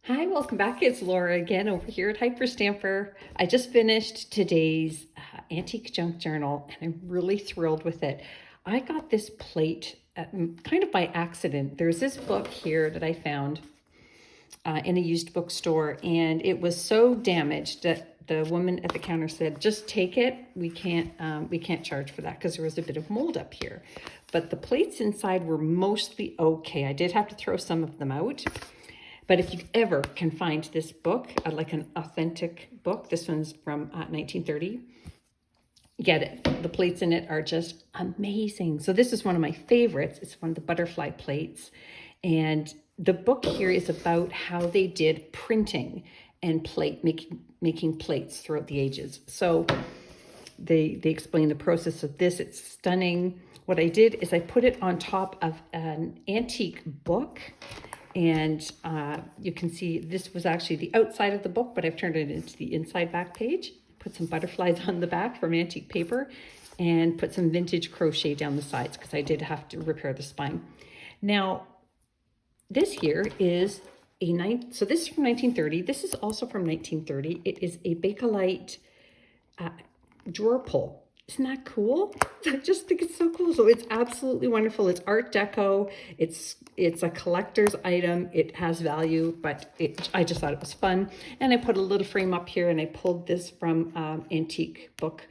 Hi, welcome back. It's Laura again over here at Hyperstamper. I just finished today's antique junk journal and I'm really thrilled with it. I got this plate kind of by accident. There's this book here that I found in a used bookstore, and it was so damaged that the woman at the counter said, "Just take it. We can't charge for that," because there was a bit of mold up here. But the plates inside were mostly okay. I did have to throw some of them out. But if you ever can find this book, like an authentic book, this one's from 1930, get it. The plates in it are just amazing. So this is one of my favorites. It's one of the butterfly plates. And the book here is about how they did printing and making plates throughout the ages. So they explain the process of this. It's stunning. What I did is I put it on top of an antique book. And you can see this was actually the outside of the book, but I've turned it into the inside back page. Put some butterflies on the back from antique paper and put some vintage crochet down the sides because I did have to repair the spine. Now, this here is so this is from 1930. This is also from 1930. It is a Bakelite drawer pull. Isn't that cool? I just think it's so cool. So it's absolutely wonderful. It's Art Deco. It's a collector's item. It has value, but I just thought it was fun. And I put a little frame up here, and I pulled this from antique book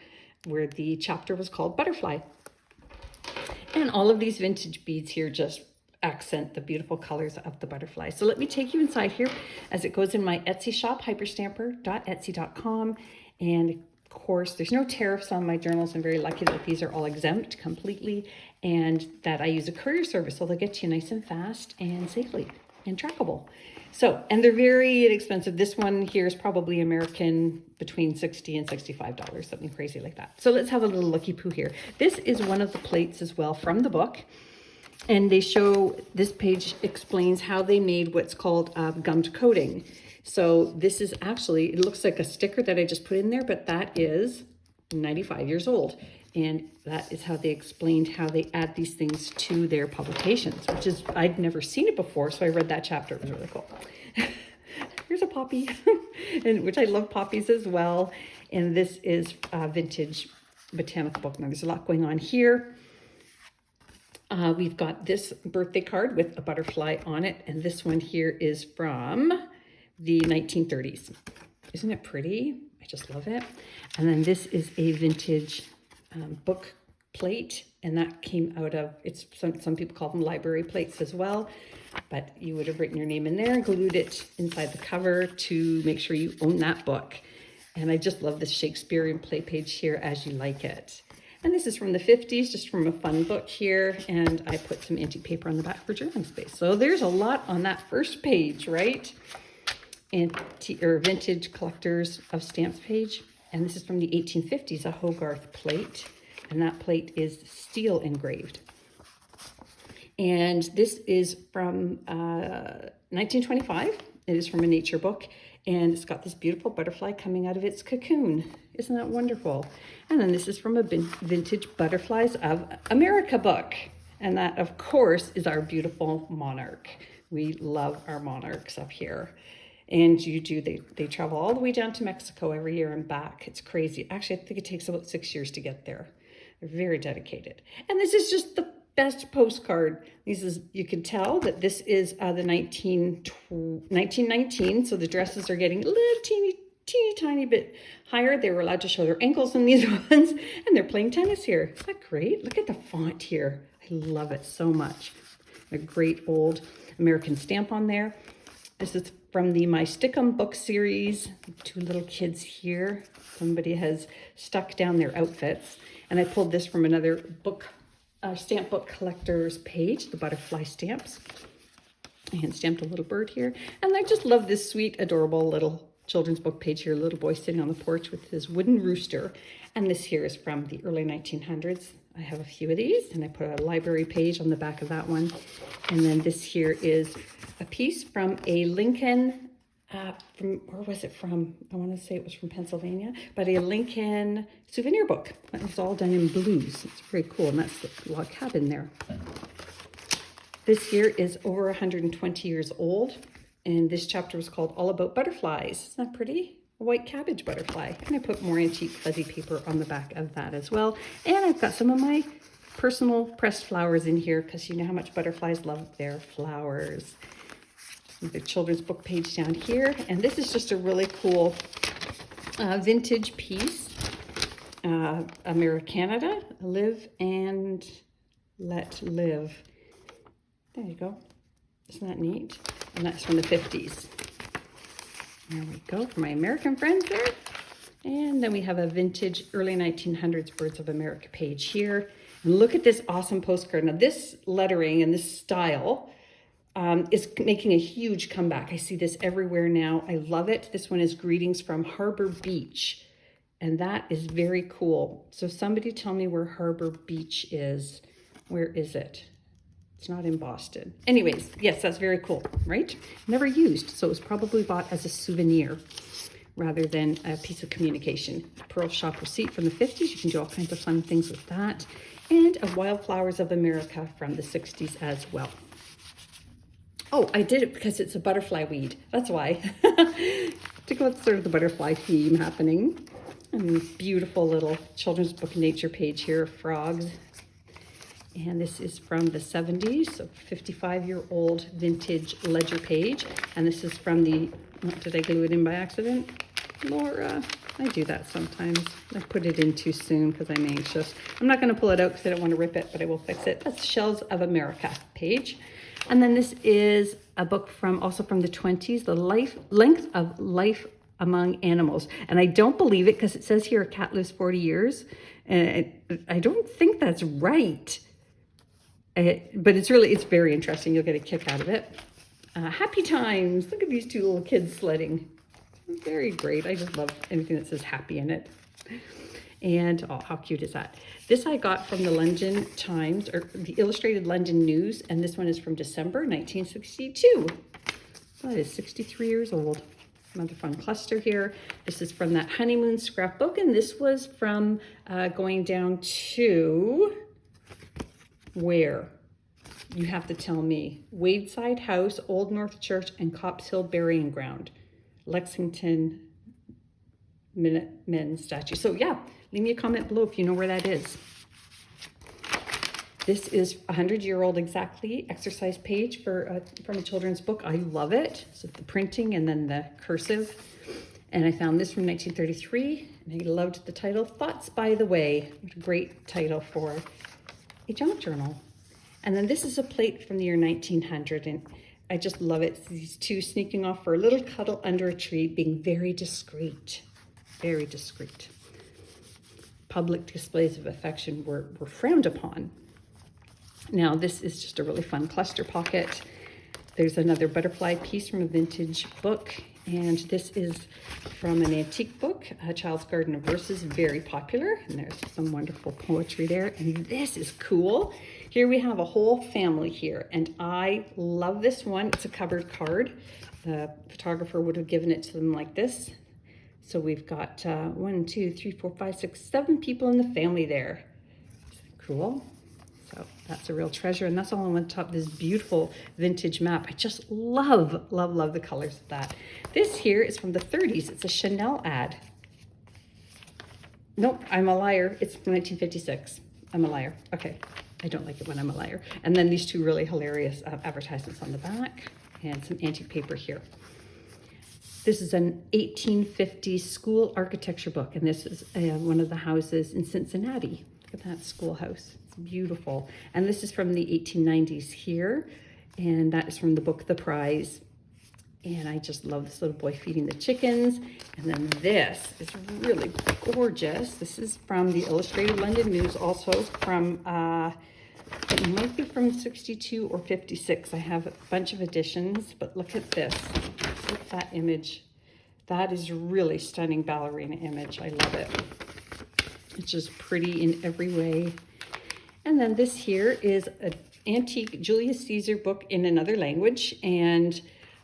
where the chapter was called Butterfly. And all of these vintage beads here just accent the beautiful colors of the butterfly. So let me take you inside here as it goes in my Etsy shop, hyperstamper.etsy.com. And of course, there's no tariffs on my journals. I'm very lucky that these are all exempt completely and that I use a courier service, so they'll get to you nice and fast and safely and trackable. So, and they're very inexpensive. This one here is probably American, between $60 and $65, something crazy like that. So let's have a little looky poo here. This is one of the plates as well from the book. And they show, this page explains how they made what's called gummed coating. So this is actually, it looks like a sticker that I just put in there, but that is 95 years old. And that is how they explained how they add these things to their publications, which is, I'd never seen it before. So I read that chapter. It was really cool. Here's a poppy, and which I love poppies as well. And this is a vintage botanical book. Now there's a lot going on here. We've got this birthday card with a butterfly on it. And this one here is from the 1930s. Isn't it pretty? I just love it. And then this is a vintage book plate, and that came out of, it's some people call them library plates as well, but you would have written your name in there and glued it inside the cover to make sure you own that book. And I just love this Shakespearean play page here, As You Like It. And this is from the 50s, just from a fun book here. And I put some antique paper on the back for journaling space. So there's a lot on that first page, right? Or vintage collectors of stamps page. And this is from the 1850s, a Hogarth plate. And that plate is steel engraved. And this is from 1925. It is from a nature book. And it's got this beautiful butterfly coming out of its cocoon. Isn't that wonderful? And then this is from a vintage Butterflies of America book. And that, of course, is our beautiful monarch. We love our monarchs up here. And they travel all the way down to Mexico every year and back. It's crazy. Actually, I think it takes about 6 years to get there. They're very dedicated. And this is just the best postcard. You can tell that this is the 1919. So the dresses are getting a little teeny tiny bit higher. They were allowed to show their ankles in these ones, and they're playing tennis here. Isn't that great? Look at the font here. I love it so much. A great old American stamp on there. This is from the My Stickum book series. Two little kids here. Somebody has stuck down their outfits. And I pulled this from another book, stamp book collector's page, the butterfly stamps. I hand stamped a little bird here. And I just love this sweet, adorable little children's book page here. A little boy sitting on the porch with his wooden rooster. And this here is from the early 1900s. I have a few of these, and I put a library page on the back of that one. And then this here is a piece from a Lincoln, where was it from? I want to say it was from Pennsylvania, but a Lincoln souvenir book. It was all done in blues. It's very cool, and that's the log cabin there. This here is over 120 years old. And this chapter was called All About Butterflies. Isn't that pretty? A white cabbage butterfly. And I put more antique fuzzy paper on the back of that as well. And I've got some of my personal pressed flowers in here because you know how much butterflies love their flowers. The children's book page down here. And this is just a really cool vintage piece. Americanada, Live and Let Live. There you go. Isn't that neat? And that's from the 50s. There we go for my American friends there. And then we have a vintage early 1900s Birds of America page here. And look at this awesome postcard. Now this lettering and this style is making a huge comeback. I see this everywhere now. I love it. This one is Greetings from Harbor Beach. And that is very cool. So somebody tell me where Harbor Beach is. Where is it? It's not in Boston. Anyways, yes, that's very cool, right? Never used, so it was probably bought as a souvenir rather than a piece of communication. Pearl shop receipt from the 50s. You can do all kinds of fun things with that. And a Wildflowers of America from the 60s as well. Oh, I did it because it's a butterfly weed. That's why. To go with sort of the butterfly theme happening. And beautiful little children's book nature page here of frogs. And this is from the 70s, so 55-year-old vintage ledger page. And this is from the, did I glue it in by accident? Laura, I do that sometimes. I put it in too soon because I'm anxious. I'm not going to pull it out because I don't want to rip it, but I will fix it. That's Shells of America page. And then this is a book from also from the 20s, The Length of Life Among Animals. And I don't believe it because it says here a cat lives 40 years. And I don't think that's right. But it's very interesting. You'll get a kick out of it. Happy times. Look at these two little kids sledding. Very great. I just love anything that says happy in it. And oh, how cute is that? This I got from the London Times, or the Illustrated London News, and this one is from December 1962. That is 63 years old. Another fun cluster here. This is from that honeymoon scrapbook, and this was from going down to where? You have to tell me. Wadeside House, Old North Church, and Cops Hill Burying Ground. Lexington Minutemen statue. So yeah, leave me a comment below if you know where that is. This is a 100-year-old exactly exercise page for from a children's book. I love it. So the printing and then the cursive. And I found this from 1933, and I loved the title, Thoughts by the Way. What a great title for a junk journal. And then this is a plate from the year 1900, and I just love it. It's these two sneaking off for a little cuddle under a tree, being very discreet, very discreet. Public displays of affection were frowned upon. Now this is just a really fun cluster pocket. There's another butterfly piece from a vintage book, and this is from an antique book, A Child's Garden of Verses, very popular, and there's some wonderful poetry there. And this is cool. Here we have a whole family here, and I love this one. It's a covered card. The photographer would have given it to them like this. So we've got 1, 2, 3, 4, 5, 6, 7 people in the family there. Cool. So that's a real treasure, and that's all on top of this beautiful vintage map. I just love, love, love the colors of that. This here is from the 30s. It's a Chanel ad. Nope, I'm a liar. It's from 1956. I'm a liar. Okay, I don't like it when I'm a liar. And then these two really hilarious advertisements on the back and some antique paper here. This is an 1850s school architecture book, and this is one of the houses in Cincinnati. Look at that schoolhouse. It's beautiful. And this is from the 1890s here, and that is from the book The Prize. And I just love this little boy feeding the chickens. And then this is really gorgeous. This is from the Illustrated London News, also from, it might be from 62 or 56. I have a bunch of editions, but look at this. Look at that image. That is really stunning ballerina image. I love it. It's just pretty in every way. And then this here is an antique Julius Caesar book in another language. And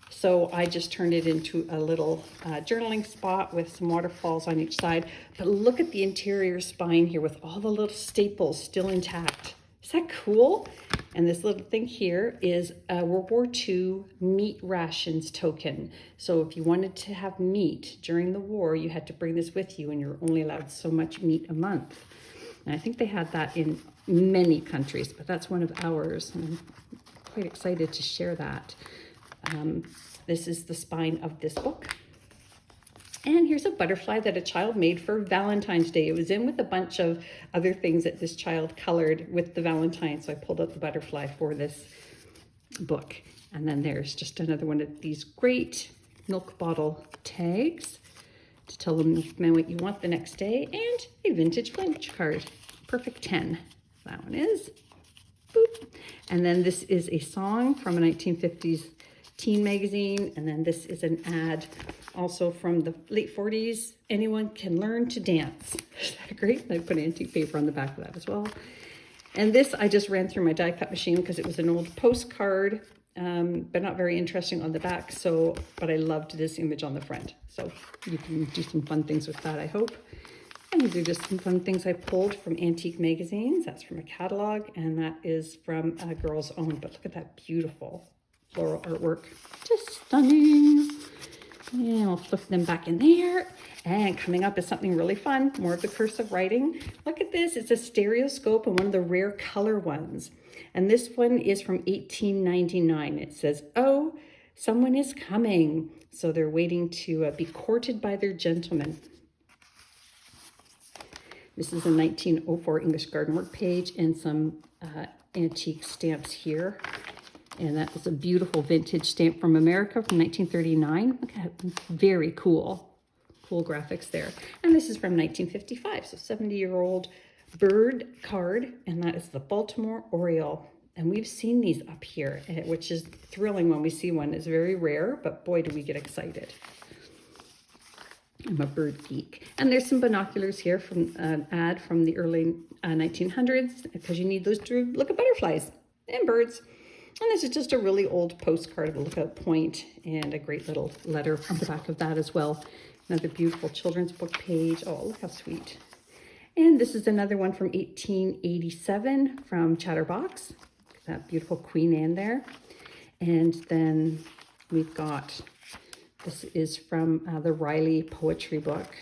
so I just turned it into a little journaling spot with some waterfalls on each side. But look at the interior spine here with all the little staples still intact. Is that cool? And this little thing here is a World War II meat rations token. So if you wanted to have meat during the war, you had to bring this with you, and you're only allowed so much meat a month. And I think they had that in many countries, but that's one of ours. And I'm quite excited to share that. This is the spine of this book. And here's a butterfly that a child made for Valentine's Day. It was in with a bunch of other things that this child colored with the Valentine. So I pulled out the butterfly for this book. And then there's just another one of these great milk bottle tags to tell the milkman what you want the next day. And a vintage lunch card. Perfect 10. That one is. Boop. And then this is a song from a 1950s teen magazine. And then this is an ad also from the late 40s. Anyone can learn to dance. Is that great? I put antique paper on the back of that as well. And this I just ran through my die cut machine because it was an old postcard, but not very interesting on the back. But I loved this image on the front. So you can do some fun things with that, I hope. And these are just some fun things I pulled from antique magazines. That's from a catalog, and that is from a Girl's Own. But look at that beautiful floral artwork. Just stunning. And I'll flip them back in there. And coming up is something really fun, more of the cursive writing. Look at this, it's a stereoscope and one of the rare color ones. And this one is from 1899. It says, "Oh, someone is coming." So they're waiting to be courted by their gentleman. This is a 1904 English garden work page and some antique stamps here. And that is a beautiful vintage stamp from America from 1939. Look at it, very cool. Cool graphics there. And this is from 1955, so 70-year-old bird card. And that is the Baltimore Oriole. And we've seen these up here, which is thrilling when we see one. It's very rare, but boy, do we get excited. I'm a bird geek. And there's some binoculars here from an ad from the early 1900s, because you need those to look at butterflies and birds. And this is just a really old postcard of a lookout point and a great little letter on the back of that as well. Another beautiful children's book page. Oh, look how sweet. And this is another one from 1887 from Chatterbox. That beautiful Queen Anne there. And then we've got, this is from the Riley poetry book.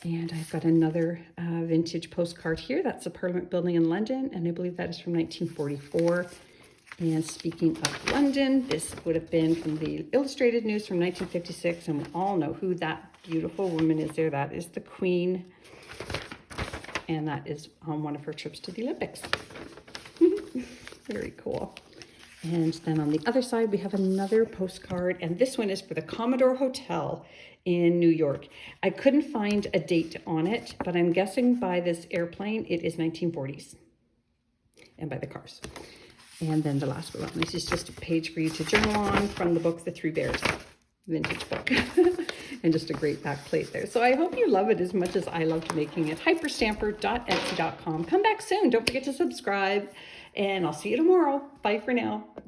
And I've got another vintage postcard here. That's the Parliament Building in London, and I believe that is from 1944. And speaking of London, this would have been from the Illustrated News from 1956, and we all know who that beautiful woman is there. That is the Queen, and that is on one of her trips to the Olympics. Very cool. And then on the other side, we have another postcard, and this one is for the Commodore Hotel in New York. I couldn't find a date on it, but I'm guessing by this airplane, it is 1940s, and by the cars. And then the last one, this is just a page for you to journal on from the book, The Three Bears, vintage book. And just a great back plate there. So I hope you love it as much as I loved making it. Hyperstamper.etsy.com. Come back soon. Don't forget to subscribe. And I'll see you tomorrow. Bye for now.